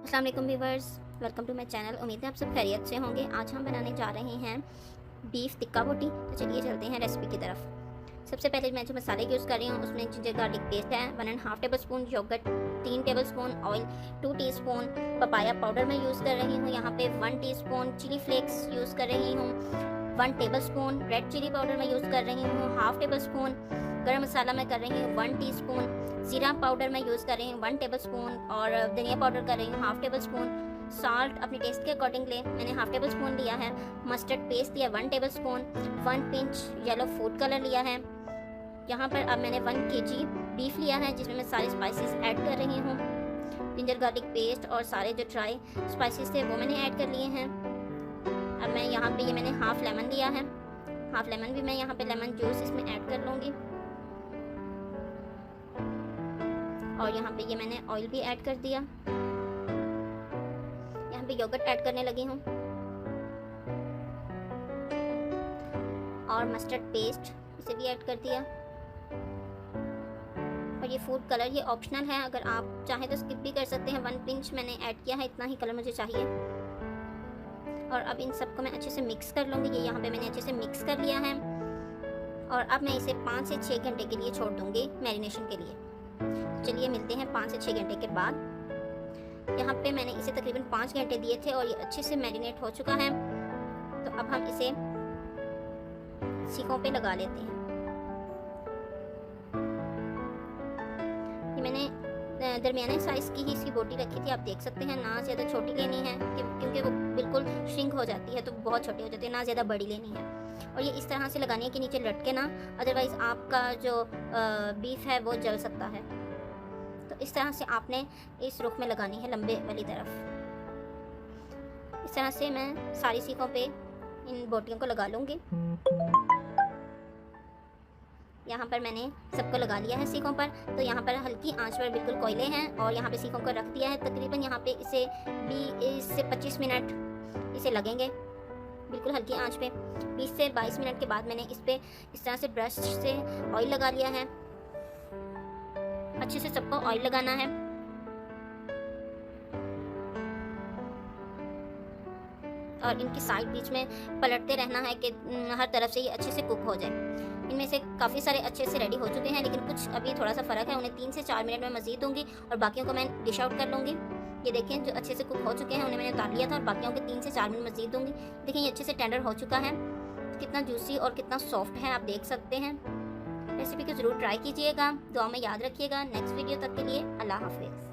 अस्सलाम वालेकुम viewers, welcome to my channel. उम्मीद है आप सब खैरियत से होंगे। आज हम बनाने जा रहे हैं बीफ टिक्का बोटी। तो चलिए चलते हैं रेसिपी की तरफ। सबसे पहले मैं जो मसाले यूज़ कर रही हूँ उसमें जिंजर गार्लिक पेस्ट है 1.5 tablespoon, yoghurt 3 tablespoon, oil 2 teaspoon, papaya powder मैं यूज़ कर रही हूँ यहाँ पे 1 टीस्पून, चिली फ्लेक्स यूज़ कर रही हूँ 1 tablespoon, red chilli powder मैं यूज़ कर रही हूँ हाफ टेबल स्पून, गरम मसाला मैं कर रही हूँ 1 टीस्पून, जीरा पाउडर मैं यूज़ कर रही हूँ 1 टेबल स्पून और धनिया पाउडर कर रही हूँ हाफ टेबल स्पून। साल्ट अपने टेस्ट के अकॉर्डिंग ले, मैंने हाफ टेबल स्पून लिया है। मस्टर्ड पेस्ट लिया 1 table spoon, 1 pinch yellow food colour लिया है। यहाँ पर अब मैंने 1 kg बीफ लिया है जिसमें मैं सारे स्पाइसेस ऐड कर रही हूँ। जिंजर गार्लिक पेस्ट और सारे जो ड्राई स्पाइसेस थे वो मैंने ऐड कर लिए हैं। अब मैं यहाँ पे ये मैंने हाफ लेमन लिया है, हाफ लेमन भी मैं यहाँ पे लेमन जूस इसमें ऐड कर लूँगी। और यहाँ पे ये मैंने ऑयल भी ऐड कर दिया। यहाँ पे योगर्ट ऐड करने लगी हूँ और मस्टर्ड पेस्ट इसे भी ऐड कर दिया। और ये फूड कलर ये ऑप्शनल है, अगर आप चाहें तो स्किप भी कर सकते हैं। 1 पिंच मैंने ऐड किया है, इतना ही कलर मुझे चाहिए। और अब इन सबको मैं अच्छे से मिक्स कर लूँगी। ये यहाँ पे मैंने अच्छे से मिक्स कर लिया है और अब मैं इसे 5 से 6 घंटे के लिए छोड़ दूँगी मैरिनेशन के लिए। चलिए मिलते हैं 5 से 6 घंटे के बाद। यहाँ पे मैंने इसे तकरीबन 5 घंटे दिए थे और ये अच्छे से मैरिनेट हो चुका है। तो अब हम इसे सीखों पे लगा लेते हैं। ये मैंने दरमियाने साइज़ की ही इसकी बोटी रखी थी, आप देख सकते हैं। ना ज़्यादा छोटी लेनी है क्योंकि वो बिल्कुल श्रिंक हो जाती है, तो बहुत छोटी हो जाती है। ना ज़्यादा बड़ी लेनी है और ये इस तरह से लगानी है कि नीचे लटके ना, अदरवाइज़ आपका जो बीफ है वो जल सकता है। तो इस तरह से आपने इस रुख में लगानी है, लंबे वाली तरफ। इस तरह से मैं सारी सीखों पे इन बोटियों को लगा लूँगी। यहाँ पर मैंने सबको लगा लिया है सीखों पर। तो यहाँ पर हल्की आंच पर बिल्कुल कोयले हैं और यहाँ पे सीखों को रख दिया है। तकरीबन यहाँ पे इसे 20 से 25 मिनट इसे लगेंगे, बिल्कुल हल्की आंच पे। 20 से 22 मिनट के बाद मैंने इस पे इस तरह से ब्रश से ऑयल लगा लिया है। अच्छे से सबको ऑयल लगाना है। और इनकी साइड बीच में पलटते रहना है कि हर तरफ से ये अच्छे से कुक हो जाए। इनमें से काफ़ी सारे अच्छे से रेडी हो चुके हैं, लेकिन कुछ अभी थोड़ा सा फ़र्क है। उन्हें 3 से 4 मिनट में मज़ीद दूंगी और बाकियों को मैं डिश आउट कर लूँगी। ये देखें, जो अच्छे से कुक हो चुके हैं उन्हें मैंने उतार लिया था और बाकियों के 3 से 4 मिनट मज़ीद दूंगी। देखें ये अच्छे से टेंडर हो चुका है, कितना जूसी और कितना सॉफ्ट है, आप देख सकते हैं। रेसिपी को ज़रूर ट्राई कीजिएगा, दुआ में याद रखिएगा। नेक्स्ट वीडियो तक के लिए अल्लाह हाफिज़।